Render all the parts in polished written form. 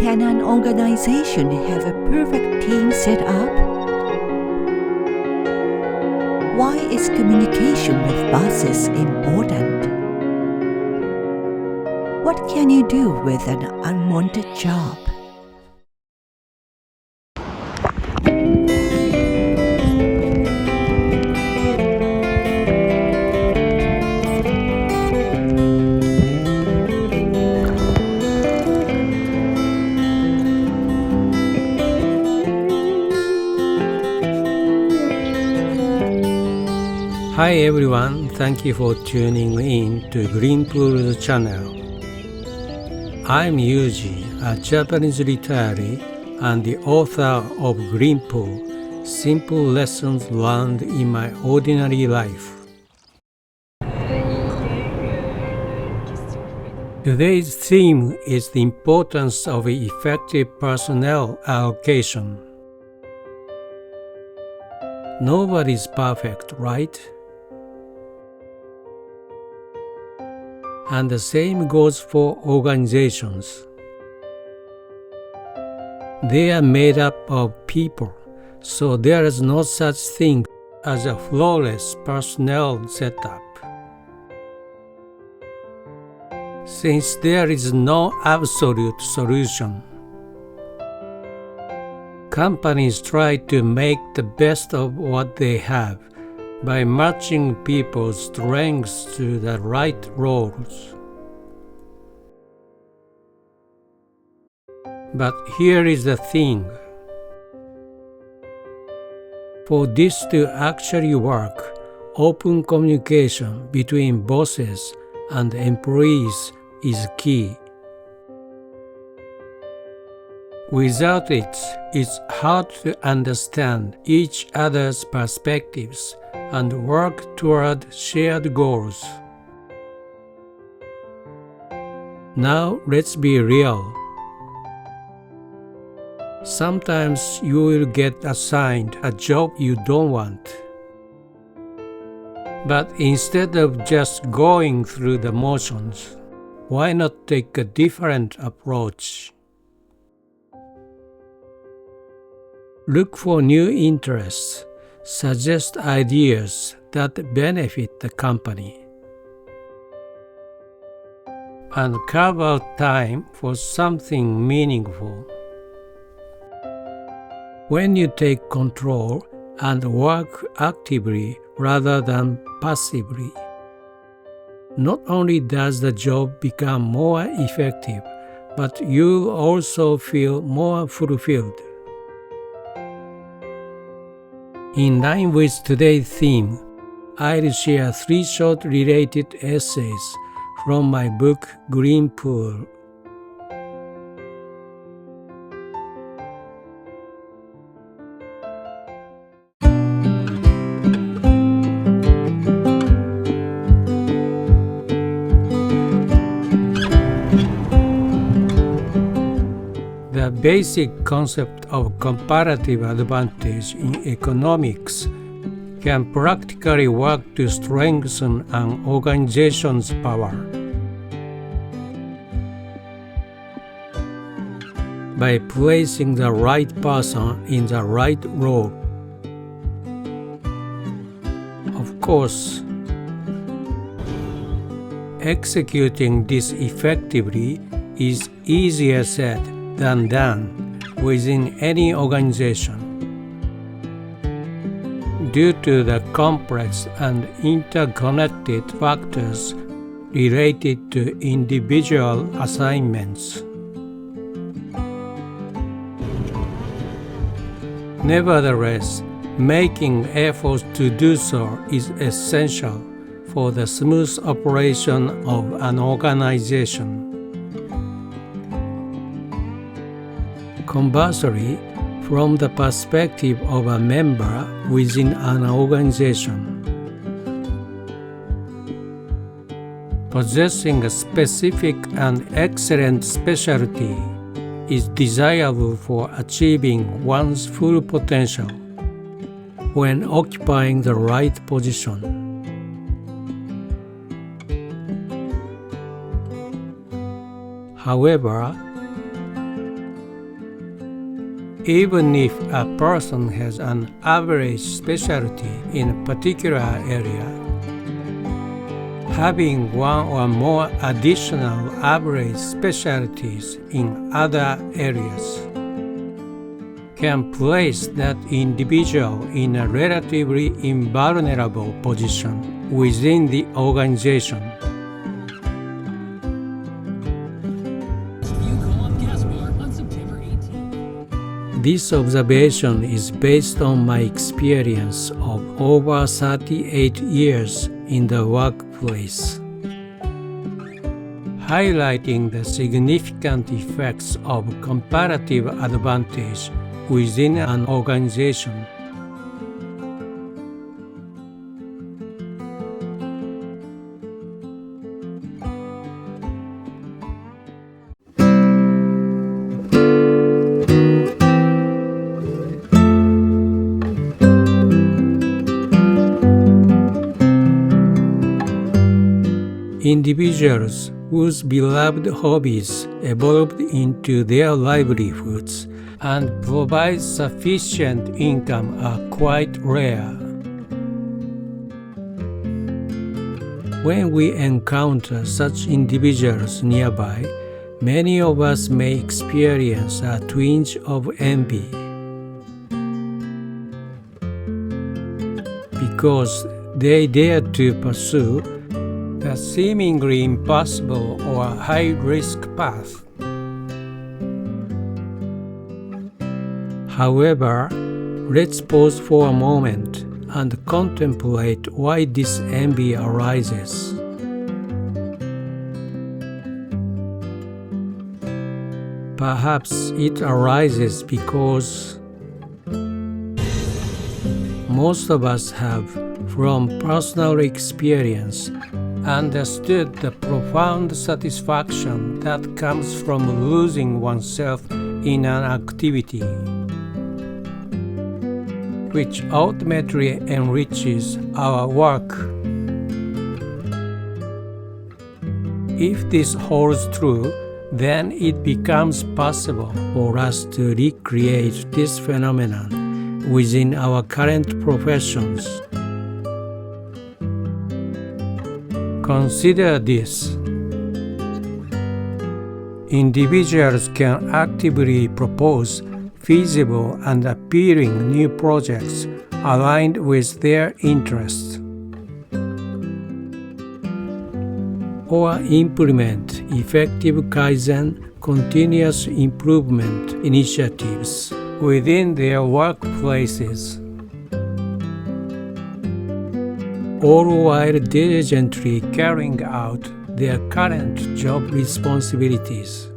Can an organization have a perfect team set up? Why is communication with bosses important? What can you do with an unwanted job? Hi everyone, thank you for tuning in to Greenpool's channel. I'm Yuji, a Japanese retiree and the author of Greenpool, Simple Lessons Learned in My Ordinary Life. Today's theme is the importance of effective personnel allocation. Nobody's perfect, right? And the same goes for organizations. They are made up of people, so there is no such thing as a flawless personnel setup. Since there is no absolute solution, companies try to make the best of what they have by matching people's strengths to the right roles. But here is the thing. For this to actually work, open communication between bosses and employees is key. Without it, it's hard to understand each other's perspectives and work toward shared goals. Now let's be real. Sometimes you will get assigned a job you don't want. But instead of just going through the motions, why not take a different approach? Look for new interests. Suggest ideas that benefit the company, and carve out time for something meaningful. When you take control and work actively rather than passively, not only does the job become more effective, but you'll also feel more fulfilled. In line with today's theme, I'll share 3 short related essays from my book Greenpool. The basic concept of comparative advantage in economics can practically work to strengthen an organization's power. By placing the right person in the right role. Of course, executing this effectively is easier said than done within any organization. Due to the complex and interconnected factors related to individual assignments. Nevertheless, making efforts to do so is essential for the smooth operation of an organization. Conversely, from the perspective of a member within an organization, possessing a specific and excellent specialty is desirable for achieving one's full potential when occupying the right position. However, Even if a person has an average specialty in a particular area, having one or more additional average specialties in other areas can place that individual in a relatively invulnerable position within the organization. This observation is based on my experience of over 38 years in the workplace, highlighting the significant effects of comparative advantage within an organization. Individuals whose beloved hobbies evolved into their livelihoods and provide sufficient income are quite rare. When we encounter such individuals nearby, many of us may experience a twinge of envy, because they dare to pursue the seemingly impossible or high-risk path. However, let's pause for a moment and contemplate why this envy arises. Perhaps it arises because most of us have, from personal experience, understood the profound satisfaction that comes from losing oneself in an activity, which ultimately enriches our work. If this holds true, then it becomes possible for us to recreate this phenomenon within our current professions. Consider this. Individuals can actively propose feasible and appealing new projects aligned with their interests, or implement effective Kaizen continuous improvement initiatives within their workplaces, all while diligently carrying out their current job responsibilities.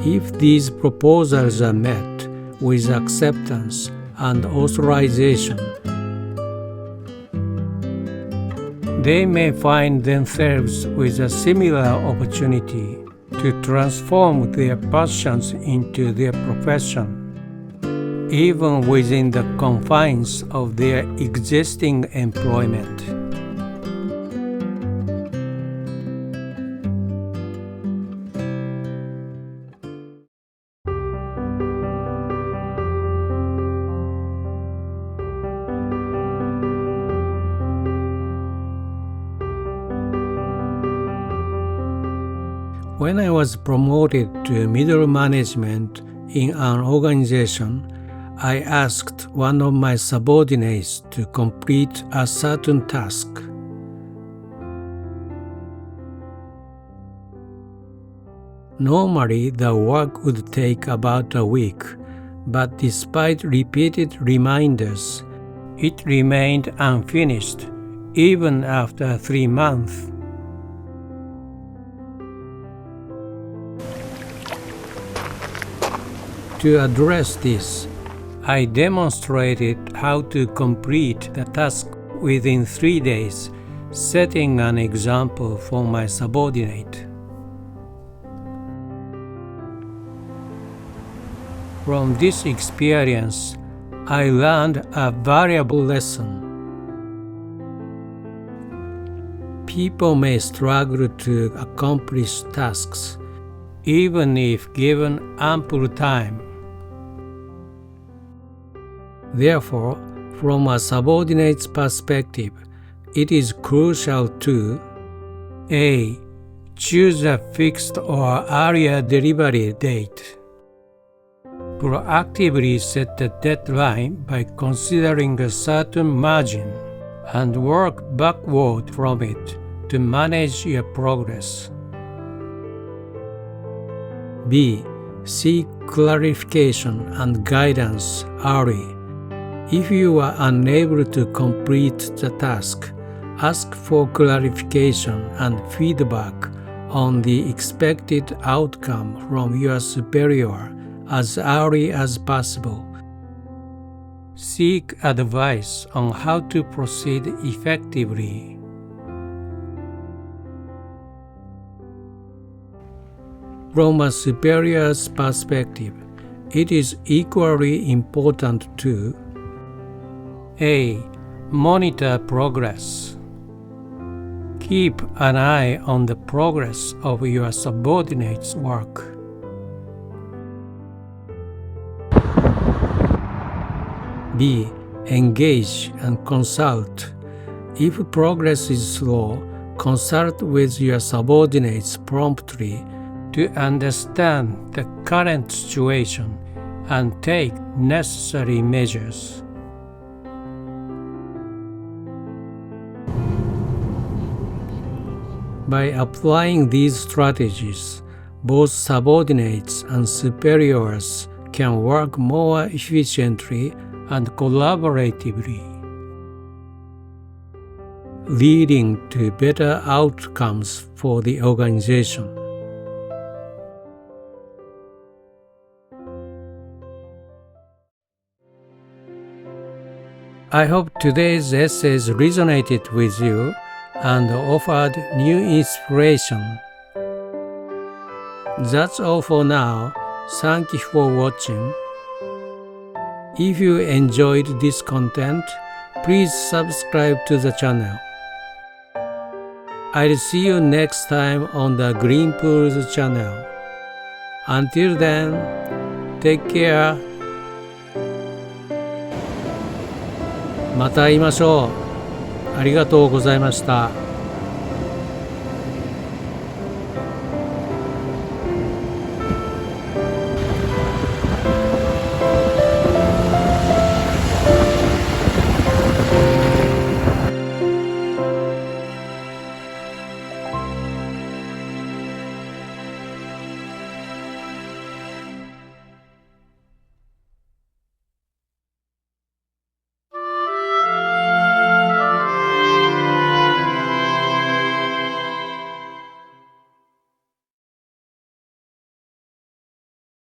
If these proposals are met with acceptance and authorization, they may find themselves with a similar opportunity to transform their passions into their profession, even within the confines of their existing employment. When I was promoted to middle management in an organization, I asked one of my subordinates to complete a certain task. Normally, the work would take about a week, but despite repeated reminders, it remained unfinished even after 3 months. To address this, I demonstrated how to complete the task within 3 days, setting an example for my subordinate. From this experience, I learned a valuable lesson. People may struggle to accomplish tasks even if given ample time. Therefore, from a subordinate's perspective, it is crucial to A. Choose a fixed or earlier delivery date. Proactively set the deadline by considering a certain margin and work backward from it to manage your progress. B. Seek clarification and guidance early. If you are unable to complete the task, ask for clarification and feedback on the expected outcome from your superior as early as possible. Seek advice on how to proceed effectively. From a superior's perspective, it is equally important to A. Monitor progress. Keep an eye on the progress of your subordinates' work. B. Engage and consult. If progress is slow, consult with your subordinates promptly to understand the current situation and take necessary measures. By applying these strategies, both subordinates and superiors can work more efficiently and collaboratively, leading to better outcomes for the organization. I hope today's essays resonated with you and offered new inspiration. That's all for now. Thank you for watching. If you enjoyed this content, please subscribe to the channel. I'll see you next time on the Green Pools channel. Until then, take care. また会いましょう。ありがとうございました。